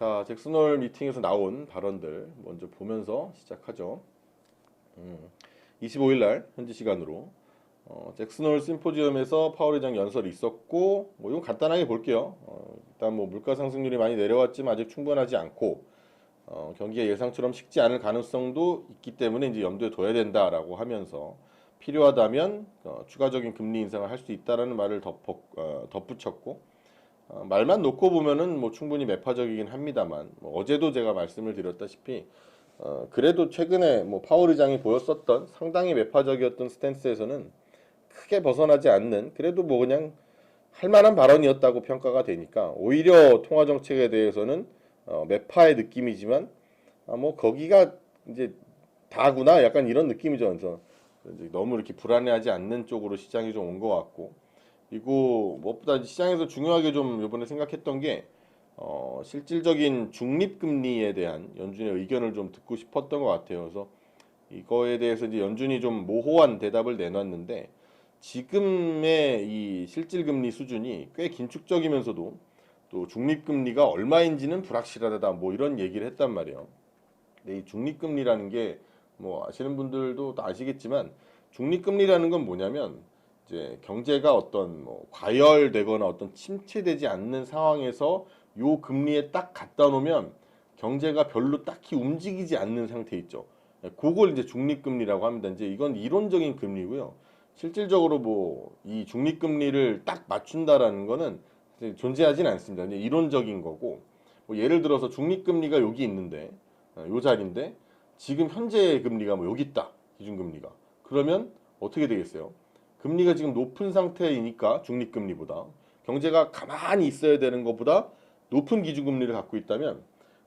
자, 잭슨홀 미팅에서 나온 발언들 먼저 보면서 시작하죠. 25일 날 현지 시간으로 잭슨홀 심포지엄에서 파월 의장 연설이 있었고, 뭐 이건 간단하게 볼게요. 일단 뭐 물가 상승률이 많이 내려왔지만 아직 충분하지 않고 경기가 예상처럼 식지 않을 가능성도 있기 때문에 이제 염두에 둬야 된다라고 하면서 필요하다면 추가적인 금리 인상을 할 수 있다라는 말을 덧붙였고, 말만 놓고 보면은 뭐 충분히 매파적이긴 합니다만, 뭐 어제도 제가 말씀을 드렸다시피 그래도 최근에 뭐 파월 의장이 보였었던 상당히 매파적이었던 스탠스에서는 크게 벗어나지 않는, 그래도 뭐 그냥 할 만한 발언이었다고 평가가 되니까, 오히려 통화 정책에 대해서는 매파의 느낌이지만 뭐 거기가 이제 다구나 약간 이런 느낌이죠. 그래서 이제 너무 이렇게 불안해하지 않는 쪽으로 시장이 좀 온 것 같고, 그리고 무엇보다 시장에서 중요하게 좀 이번에 생각했던 게 실질적인 중립금리에 대한 연준의 의견을 좀 듣고 싶었던 것 같아요. 그래서 이거에 대해서 이제 연준이 좀 모호한 대답을 내놨는데, 지금의 이 실질금리 수준이 꽤 긴축적이면서도 또 중립금리가 얼마인지는 불확실하다, 뭐 이런 얘기를 했단 말이에요. 근데 이 중립금리라는 게 뭐 아시는 분들도 다 아시겠지만, 중립금리라는 건 뭐냐면 이제 경제가 어떤 뭐 과열되거나 어떤 침체되지 않는 상황에서 요 금리에 딱 갖다 놓으면 경제가 별로 딱히 움직이지 않는 상태 있죠. 그걸 이제 중립금리라고 합니다. 이제 이건 이론적인 금리고요. 실질적으로 뭐 이 중립금리를 딱 맞춘다라는 거는 존재하진 않습니다. 이제 이론적인 거고, 뭐 예를 들어서 중립금리가 여기 있는데, 요 자리인데 지금 현재 금리가 뭐 여기 있다, 기준금리가. 그러면 어떻게 되겠어요? 금리가 지금 높은 상태이니까 중립금리보다 경제가 가만히 있어야 되는 것보다 높은 기준금리를 갖고 있다면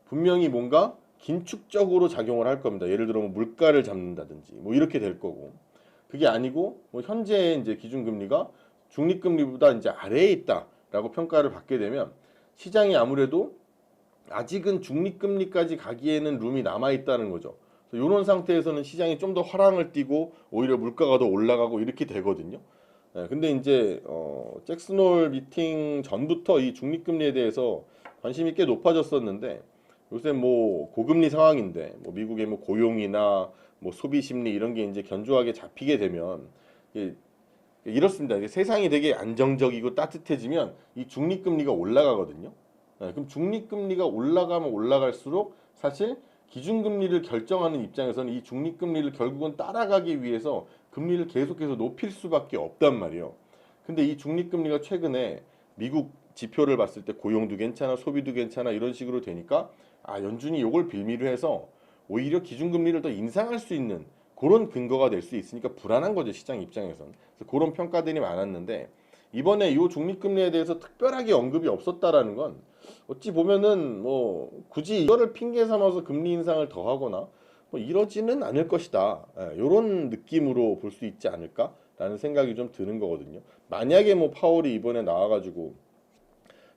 분명히 뭔가 긴축적으로 작용을 할 겁니다. 예를 들어 뭐 물가를 잡는다든지 뭐 이렇게 될 거고, 그게 아니고 뭐 현재 이제 기준금리가 중립금리보다 이제 아래에 있다라고 평가를 받게 되면 시장이 아무래도 아직은 중립금리까지 가기에는 룸이 남아 있다는 거죠. 이런 상태에서는 시장이 좀 더 화랑을 띠고 오히려 물가가 더 올라가고 이렇게 되거든요. 근데 이제 잭슨홀 미팅 전부터 이 중립금리에 대해서 관심이 꽤 높아졌었는데, 요새 뭐 고금리 상황인데 뭐 미국의 뭐 고용이나 뭐 소비 심리 이런 게 이제 견조하게 잡히게 되면 이렇습니다. 이게 세상이 되게 안정적이고 따뜻해지면 이 중립금리가 올라가거든요. 그럼 중립금리가 올라가면 올라갈수록 사실 기준금리를 결정하는 입장에서는 이 중립금리를 결국은 따라가기 위해서 금리를 계속해서 높일 수밖에 없단 말이에요. 근데 이 중립금리가 최근에 미국 지표를 봤을 때 고용도 괜찮아, 소비도 괜찮아 이런 식으로 되니까 연준이 이걸 빌미로 해서 오히려 기준금리를 더 인상할 수 있는 그런 근거가 될 수 있으니까 불안한 거죠, 시장 입장에서는. 그래서 그런 평가들이 많았는데, 이번에 이 중립금리에 대해서 특별하게 언급이 없었다라는 건 어찌 보면은 뭐 굳이 이거를 핑계 삼아서 금리 인상을 더 하거나 뭐 이러지는 않을 것이다, 이런 느낌으로 볼 수 있지 않을까라는 생각이 좀 드는 거거든요. 만약에 뭐 파월이 이번에 나와가지고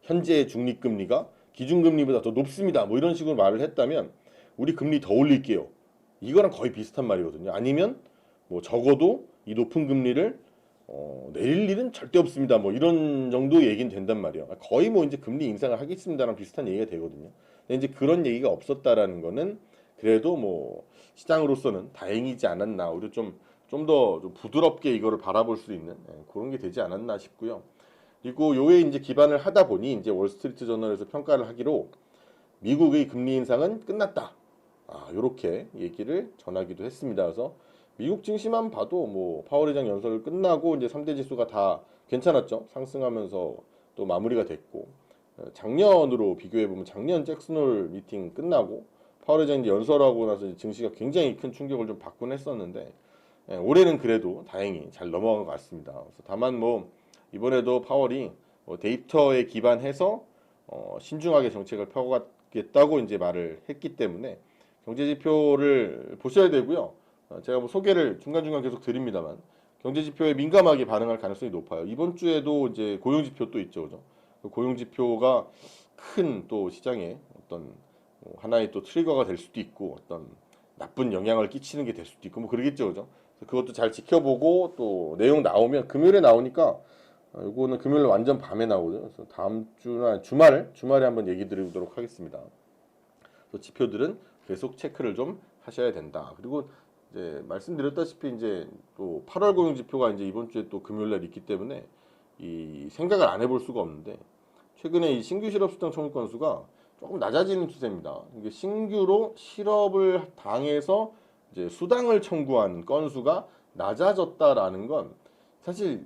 현재 중립금리가 기준금리보다 더 높습니다, 뭐 이런 식으로 말을 했다면 우리 금리 더 올릴게요, 이거랑 거의 비슷한 말이거든요. 아니면 뭐 적어도 이 높은 금리를 내릴 일은 절대 없습니다, 뭐 이런 정도 얘기는 된단 말이에요. 거의 뭐 이제 금리 인상을 하겠습니다랑 비슷한 얘기가 되거든요. 근데 이제 그런 얘기가 없었다라는 거는 그래도 뭐 시장으로서는 다행이지 않았나, 오히려 좀 더 부드럽게 이거를 바라볼 수 있는 그런 게 되지 않았나 싶고요. 그리고 요에 이제 기반을 하다 보니 이제 월스트리트 저널에서 평가를 하기로 미국의 금리 인상은 끝났다, 요렇게 얘기를 전하기도 했습니다. 그래서 미국 증시만 봐도 뭐 파월 의장 연설 끝나고 이제 3대 지수가 다 괜찮았죠. 상승하면서 또 마무리가 됐고, 작년으로 비교해 보면 작년 잭슨홀 미팅 끝나고 파월 의장 이제 연설하고 나서 이제 증시가 굉장히 큰 충격을 좀 받곤 했었는데, 올해는 그래도 다행히 잘 넘어간 것 같습니다. 그래서 다만 뭐 이번에도 파월이 뭐 데이터에 기반해서 신중하게 정책을 펴가겠다고 이제 말을 했기 때문에 경제 지표를 보셔야 되고요. 제가 뭐 소개를 중간중간 계속 드립니다만 경제 지표에 민감하게 반응할 가능성이 높아요. 이번 주에도 이제 고용 지표 또 있죠, 그죠? 그 고용 지표가 큰 또 시장에 어떤 하나의 또 트리거가 될 수도 있고 어떤 나쁜 영향을 끼치는 게 될 수도 있고 뭐 그러겠죠, 그죠? 그래서 그것도 잘 지켜보고 또 내용 나오면 금요일에 나오니까 이거는 금요일 완전 밤에 나오거든요. 그래서 다음 주나 주말에 한번 얘기 드리도록 하겠습니다. 또 지표들은 계속 체크를 좀 하셔야 된다. 그리고 이제 말씀드렸다시피 이제 또 8월 고용 지표가 이제 이번 주에 또 금요일 날 있기 때문에 이 생각을 안 해볼 수가 없는데 최근에 이 신규 실업 수당 청구 건수가 조금 낮아지는 추세입니다. 이게 신규로 실업을 당해서 이제 수당을 청구한 건수가 낮아졌다라는 건 사실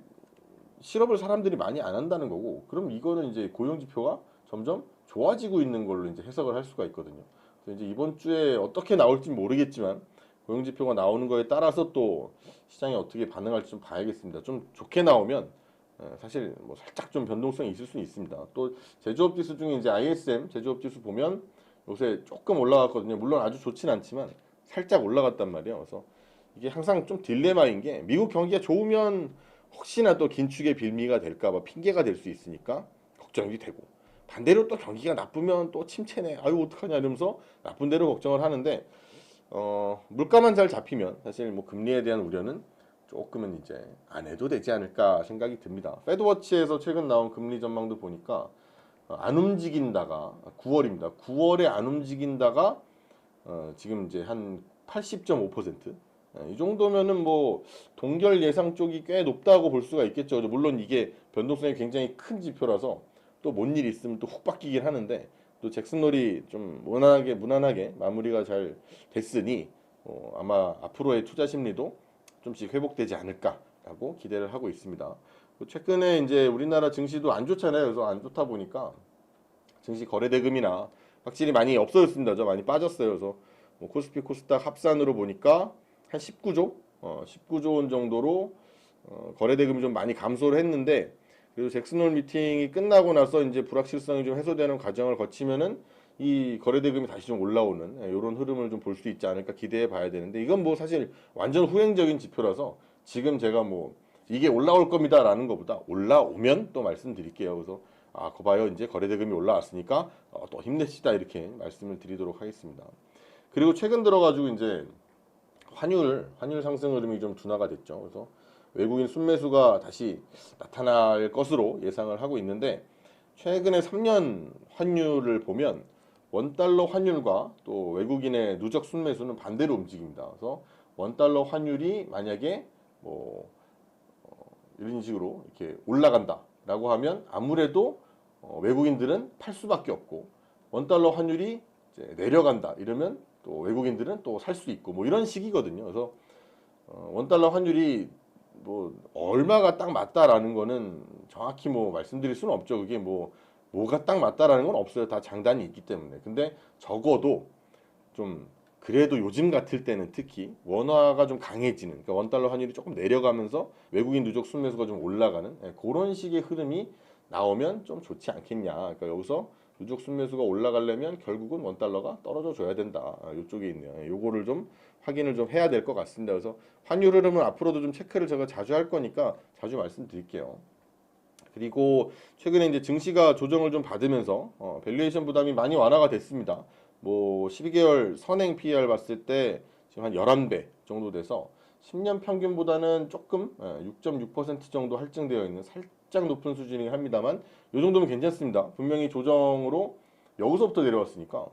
실업을 사람들이 많이 안 한다는 거고, 그럼 이거는 이제 고용 지표가 점점 좋아지고 있는 걸로 이제 해석을 할 수가 있거든요. 그래서 이제 이번 주에 어떻게 나올지 모르겠지만 고용 지표가 나오는 거에 따라서 또 시장이 어떻게 반응할지 좀 봐야겠습니다. 좀 좋게 나오면 사실 뭐 살짝 좀 변동성이 있을 수는 있습니다. 또 제조업 지수 중에 이제 ISM 제조업 지수 보면 요새 조금 올라갔거든요. 물론 아주 좋진 않지만 살짝 올라갔단 말이에요. 그래서 이게 항상 좀 딜레마인 게 미국 경기가 좋으면 혹시나 또 긴축의 빌미가 될까봐 핑계가 될 수 있으니까 걱정이 되고, 반대로 또 경기가 나쁘면 또 침체네, 아유 어떡하냐 이러면서 나쁜 대로 걱정을 하는데 물가만 잘 잡히면 사실 뭐 금리에 대한 우려는 조금은 이제 안 해도 되지 않을까 생각이 듭니다. 패드워치에서 최근 나온 금리 전망도 보니까 안 움직인다가 9월입니다. 9월에 안 움직인다가 지금 이제 한 80.5%. 이 정도면은 뭐 동결 예상 쪽이 꽤 높다고 볼 수가 있겠죠. 물론 이게 변동성이 굉장히 큰 지표라서 또 뭔 일 있으면 또 훅 바뀌긴 하는데, 또 잭슨홀이 좀 무난하게 마무리가 잘 됐으니 아마 앞으로의 투자 심리도 좀씩 회복되지 않을까라고 기대를 하고 있습니다. 최근에 이제 우리나라 증시도 안 좋잖아요. 그래서 안 좋다 보니까 증시 거래대금이나 확실히 많이 없어졌습니다. 저 많이 빠졌어요. 그래서 뭐 코스피 코스닥 합산으로 보니까 한 19조, 19조 원 정도로 거래대금이 좀 많이 감소를 했는데, 그리고 잭슨홀 미팅이 끝나고 나서 이제 불확실성이 좀 해소되는 과정을 거치면은 이 거래대금이 다시 좀 올라오는 이런 흐름을 좀 볼 수 있지 않을까 기대해 봐야 되는데, 이건 뭐 사실 완전 후행적인 지표라서 지금 제가 뭐 이게 올라올 겁니다라는 것보다 올라오면 또 말씀드릴게요. 그래서 거 봐요, 이제 거래대금이 올라왔으니까 또 힘내시다 이렇게 말씀을 드리도록 하겠습니다. 그리고 최근 들어가지고 이제 환율 상승 흐름이 좀 둔화가 됐죠. 그래서 외국인 순매수가 다시 나타날 것으로 예상을 하고 있는데, 최근에 3년 환율을 보면 원달러 환율과 또 외국인의 누적 순매수는 반대로 움직입니다. 그래서 원달러 환율이 만약에 뭐 이런 식으로 이렇게 올라간다라고 하면 아무래도 외국인들은 팔 수밖에 없고, 원달러 환율이 이제 내려간다 이러면 또 외국인들은 또 살 수 있고, 뭐 이런 식이거든요. 그래서 원달러 환율이 뭐 얼마가 딱 맞다라는 거는 정확히 뭐 말씀드릴 수는 없죠. 그게 뭐가 딱 맞다라는 건 없어요. 다 장단이 있기 때문에. 근데 적어도 좀 그래도 요즘 같을 때는 특히 원화가 좀 강해지는, 그러니까 원달러 환율이 조금 내려가면서 외국인 누적 순매수가 좀 올라가는 그런 식의 흐름이 나오면 좀 좋지 않겠냐. 그러니까 여기서 누적 순매수가 올라가려면 결국은 원달러가 떨어져 줘야 된다. 이쪽에 있네요. 요거를 좀 확인을 좀 해야 될 것 같습니다. 그래서 환율 흐름은 앞으로도 좀 체크를 제가 자주 할 거니까 자주 말씀드릴게요. 그리고 최근에 이제 증시가 조정을 좀 받으면서 밸류에이션 부담이 많이 완화가 됐습니다. 뭐 12개월 선행 PER 봤을 때 지금 한 11배 정도 돼서 10년 평균보다는 조금 6.6% 정도 할증되어 있는 살짝 높은 수준이긴 합니다만 이 정도면 괜찮습니다. 분명히 조정으로 여기서부터 내려왔으니까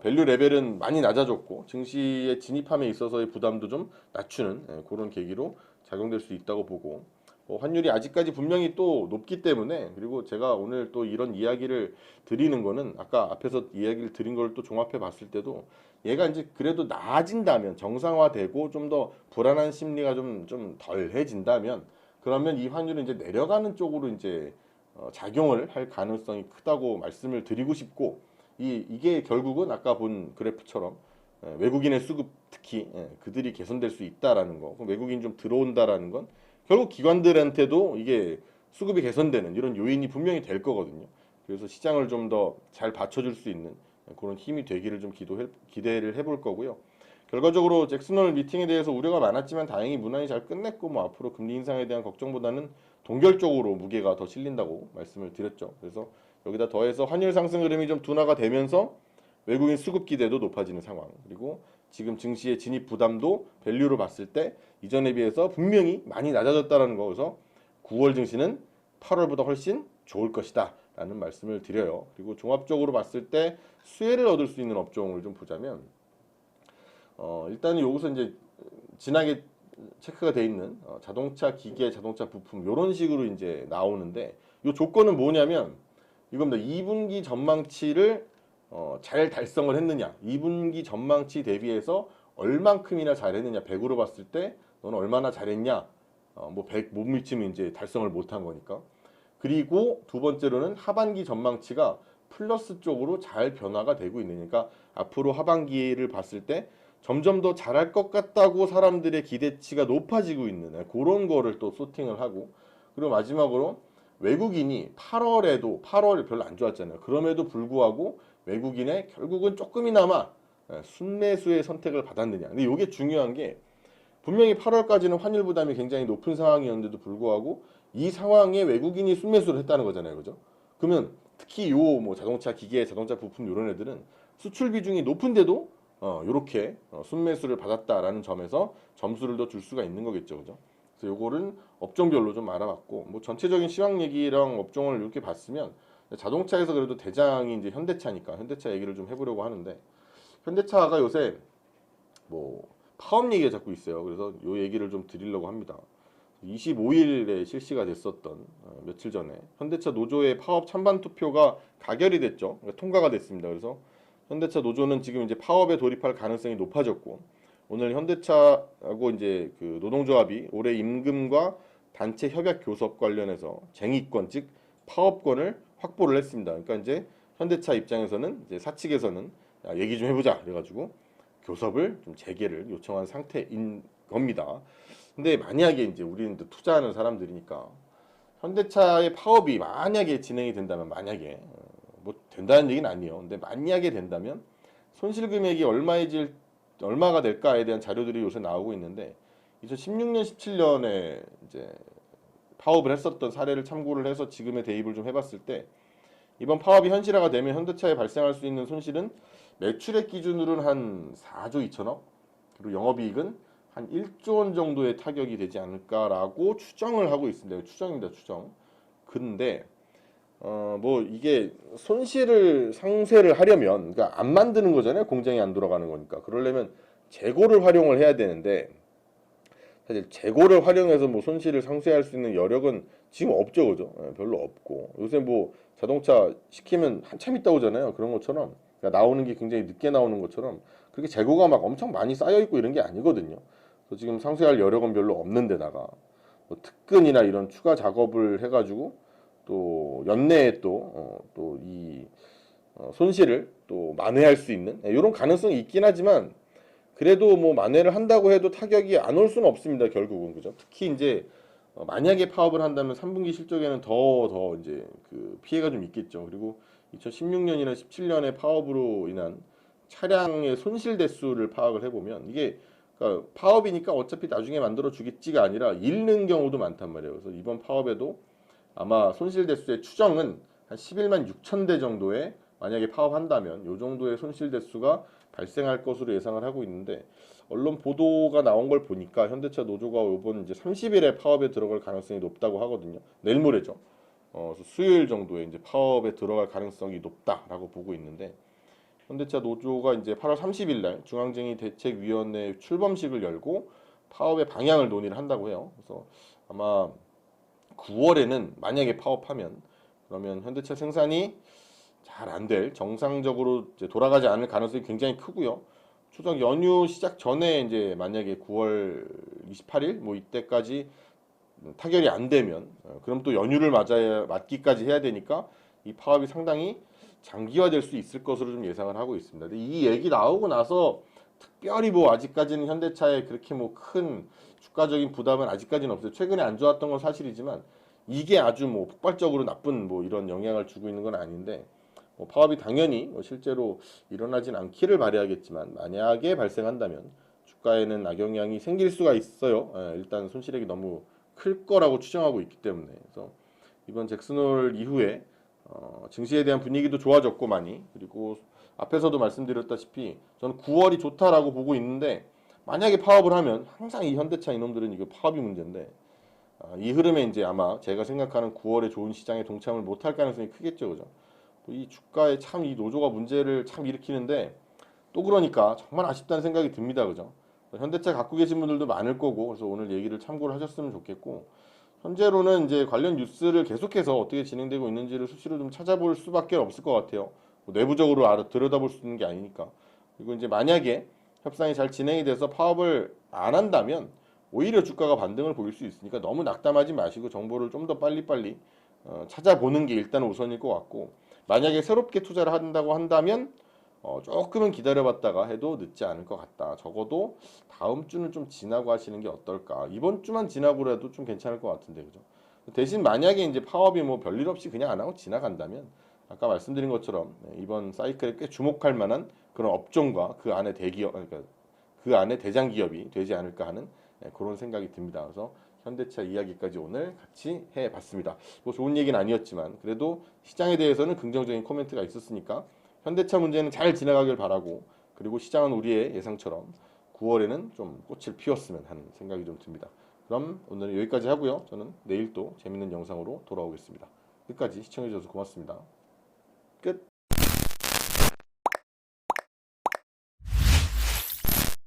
밸류 레벨은 많이 낮아졌고 증시에 진입함에 있어서의 부담도 좀 낮추는 그런 계기로 작용될 수 있다고 보고, 환율이 아직까지 분명히 또 높기 때문에, 그리고 제가 오늘 또 이런 이야기를 드리는 거는 아까 앞에서 이야기를 드린 걸 또 종합해 봤을 때도 얘가 이제 그래도 나아진다면, 정상화되고 좀 더 불안한 심리가 좀 덜해진다면, 그러면 이 환율은 이제 내려가는 쪽으로 이제 작용을 할 가능성이 크다고 말씀을 드리고 싶고, 이게 결국은 아까 본 그래프처럼 외국인의 수급 특히 그들이 개선될 수 있다라는 거, 외국인 좀 들어온다라는 건 결국 기관들한테도 이게 수급이 개선되는 이런 요인이 분명히 될 거거든요. 그래서 시장을 좀 더 잘 받쳐줄 수 있는 그런 힘이 되기를 좀 기대를 해볼 거고요. 결과적으로 잭슨홀 미팅에 대해서 우려가 많았지만 다행히 무난히 잘 끝냈고, 뭐 앞으로 금리 인상에 대한 걱정보다는 동결적으로 무게가 더 실린다고 말씀을 드렸죠. 그래서 여기다 더해서 환율 상승 흐름이 좀 둔화가 되면서 외국인 수급 기대도 높아지는 상황, 그리고 지금 증시의 진입 부담도 밸류로 봤을 때 이전에 비해서 분명히 많이 낮아졌다는 거. 그래서 9월 증시는 8월보다 훨씬 좋을 것이다 라는 말씀을 드려요. 그리고 종합적으로 봤을 때 수혜를 얻을 수 있는 업종을 좀 보자면 일단 여기서 이제 진하게 체크가 돼 있는 자동차 기계, 자동차 부품 이런 식으로 이제 나오는데 이 조건은 뭐냐면 이겁니다. 2분기 전망치를 잘 달성을 했느냐, 2분기 전망치 대비해서 얼만큼이나 잘했느냐, 100으로 봤을 때 너는 얼마나 잘했냐, 뭐 100 못 미치면 이제 달성을 못한 거니까. 그리고 두 번째로는 하반기 전망치가 플러스 쪽으로 잘 변화가 되고 있느냐, 그러니까 앞으로 하반기를 봤을 때 점점 더 잘할 것 같다고 사람들의 기대치가 높아지고 있는 그런 거를 또 소팅을 하고, 그리고 마지막으로 외국인이 8월에 별로 안 좋았잖아요. 그럼에도 불구하고 외국인의 결국은 조금이나마 순매수의 선택을 받았느냐. 근데 이게 중요한 게 분명히 8월까지는 환율 부담이 굉장히 높은 상황이었는데도 불구하고 이 상황에 외국인이 순매수를 했다는 거잖아요. 그죠? 그러면 특히 요 뭐 자동차 기계, 자동차 부품 이런 애들은 수출 비중이 높은데도 요렇게 순매수를 받았다라는 점에서 점수를 더 줄 수가 있는 거겠죠. 그죠? 그래서 요거는 업종별로 좀 알아봤고, 뭐 전체적인 시황 얘기랑 업종을 이렇게 봤으면 자동차에서 그래도 대장이 이제 현대차니까 현대차 얘기를 좀 해보려고 하는데, 현대차가 요새 뭐 파업 얘기가 자꾸 있어요. 그래서 요 얘기를 좀 드리려고 합니다. 25일에 실시가 됐었던 며칠 전에 현대차 노조의 파업 찬반 투표가 가결이 됐죠. 그러니까 통과가 됐습니다. 그래서 현대차 노조는 지금 이제 파업에 돌입할 가능성이 높아졌고, 오늘 현대차하고 이제 그 노동조합이 올해 임금과 단체 협약 교섭 관련해서 쟁의권, 즉 파업권을 확보를 했습니다. 그러니까 이제 현대차 입장에서는 이제 사측에서는 야, 얘기 좀 해보자 그래가지고 교섭을 좀 재개를 요청한 상태인 겁니다. 근데 만약에 이제 우리는 또 투자하는 사람들이니까 현대차의 파업이 만약에 진행이 된다면, 만약에 뭐 된다는 얘기는 아니에요. 근데 만약에 된다면 손실 금액이 얼마가 될까에 대한 자료들이 요새 나오고 있는데, 2016년, 17년에 이제 파업을 했었던 사례를 참고를 해서 지금의 대입을 좀 해봤을 때 이번 파업이 현실화가 되면 현대차에 발생할 수 있는 손실은 매출액 기준으로는 한 4조 2천억, 그리고 영업이익은 한 1조 원 정도의 타격이 되지 않을까라고 추정을 하고 있습니다. 추정입니다, 추정. 근데 뭐 이게 손실을 상쇄를 하려면, 그러니까 안 만드는 거잖아요. 공장이 안 돌아가는 거니까. 그러려면 재고를 활용을 해야 되는데, 사실 재고를 활용해서 뭐 손실을 상쇄할 수 있는 여력은 지금 없죠, 그죠? 별로 없고, 요새 뭐 자동차 시키면 한참 있다 오잖아요. 그런 것처럼, 그러니까 나오는 게 굉장히 늦게 나오는 것처럼 그렇게 재고가 막 엄청 많이 쌓여 있고 이런 게 아니거든요. 그래서 지금 상쇄할 여력은 별로 없는 데다가 뭐 특근이나 이런 추가 작업을 해가지고 또 연내에 또 이 손실을 또 만회할 수 있는 이런 가능성이 있긴 하지만, 그래도 뭐 만회를 한다고 해도 타격이 안 올 수는 없습니다. 결국은, 그죠? 특히 이제 만약에 파업을 한다면 3분기 실적에는 더 이제 그 피해가 좀 있겠죠. 그리고 2016년이나 17년의 파업으로 인한 차량의 손실 대수를 파악을 해보면 이게, 그러니까 파업이니까 어차피 나중에 만들어 주겠지가 아니라 잃는 경우도 많단 말이에요. 그래서 이번 파업에도 아마 손실 대수의 추정은 한 11만 6천 대 정도의, 만약에 파업한다면 요 정도의 손실 대수가 발생할 것으로 예상을 하고 있는데, 언론 보도가 나온 걸 보니까 현대차 노조가 이번 이제 30일에 파업에 들어갈 가능성이 높다고 하거든요. 내일 모레죠. 그래서 수요일 정도에 이제 파업에 들어갈 가능성이 높다라고 보고 있는데, 현대차 노조가 이제 8월 30일 날 중앙쟁의 대책위원회 출범식을 열고 파업의 방향을 논의를 한다고 해요. 그래서 아마 9월에는 만약에 파업하면, 그러면 현대차 생산이 잘 안 될, 정상적으로 이제 돌아가지 않을 가능성이 굉장히 크고요. 추석 연휴 시작 전에 이제 만약에 9월 28일 뭐 이때까지 타결이 안 되면, 그럼 또 연휴를 맞기까지 해야 되니까 이 파업이 상당히 장기화될 수 있을 것으로 좀 예상을 하고 있습니다. 근데 이 얘기 나오고 나서 특별히 뭐 아직까지는 현대차에 그렇게 뭐 큰 주가적인 부담은 아직까지는 없어요. 최근에 안 좋았던 건 사실이지만 이게 아주 뭐 폭발적으로 나쁜 뭐 이런 영향을 주고 있는 건 아닌데, 뭐 파업이 당연히 뭐 실제로 일어나진 않기를 바라야겠지만 만약에 발생한다면 주가에는 악영향이 생길 수가 있어요. 일단 손실액이 너무 클 거라고 추정하고 있기 때문에. 그래서 이번 잭슨홀 이후에 증시에 대한 분위기도 좋아졌고 많이, 그리고 앞에서도 말씀드렸다시피 저는 9월이 좋다라고 보고 있는데, 만약에 파업을 하면 항상 이 현대차 이놈들은 이거 파업이 문제인데, 이 흐름에 이제 아마 제가 생각하는 9월에 좋은 시장에 동참을 못할 가능성이 크겠죠, 그죠? 이 주가에 참 이 노조가 문제를 참 일으키는데 또 그러니까 정말 아쉽다는 생각이 듭니다. 그죠? 현대차 갖고 계신 분들도 많을 거고 그래서 오늘 얘기를 참고를 하셨으면 좋겠고 현재로는 이제 관련 뉴스를 계속해서 어떻게 진행되고 있는지를 수시로 좀 찾아볼 수밖에 없을 것 같아요. 뭐 내부적으로 들여다볼 수 있는 게 아니니까. 그리고 이제 만약에 협상이 잘 진행이 돼서 파업을 안 한다면 오히려 주가가 반등을 보일 수 있으니까 너무 낙담하지 마시고 정보를 좀 더 빨리빨리 찾아보는 게 일단 우선일 것 같고 만약에 새롭게 투자를 한다고 한다면 조금은 기다려봤다가 해도 늦지 않을 것 같다. 적어도 다음 주는 좀 지나고 하시는 게 어떨까. 이번 주만 지나고라도 좀 괜찮을 것 같은데 그죠? 대신 만약에 이제 파업이 뭐 별일 없이 그냥 안 하고 지나간다면 아까 말씀드린 것처럼 이번 사이클에 꽤 주목할 만한 그런 업종과 그 안에 대기업, 그러니까 그 안에 대장 기업이 되지 않을까 하는 그런 생각이 듭니다. 그래서 현대차 이야기까지 오늘 같이 해봤습니다. 뭐 좋은 얘기는 아니었지만 그래도 시장에 대해서는 긍정적인 코멘트가 있었으니까 현대차 문제는 잘 지나가길 바라고 그리고 시장은 우리의 예상처럼 9월에는 좀 꽃을 피웠으면 하는 생각이 좀 듭니다. 그럼 오늘은 여기까지 하고요. 저는 내일 또 재밌는 영상으로 돌아오겠습니다. 끝까지 시청해주셔서 고맙습니다. 끝.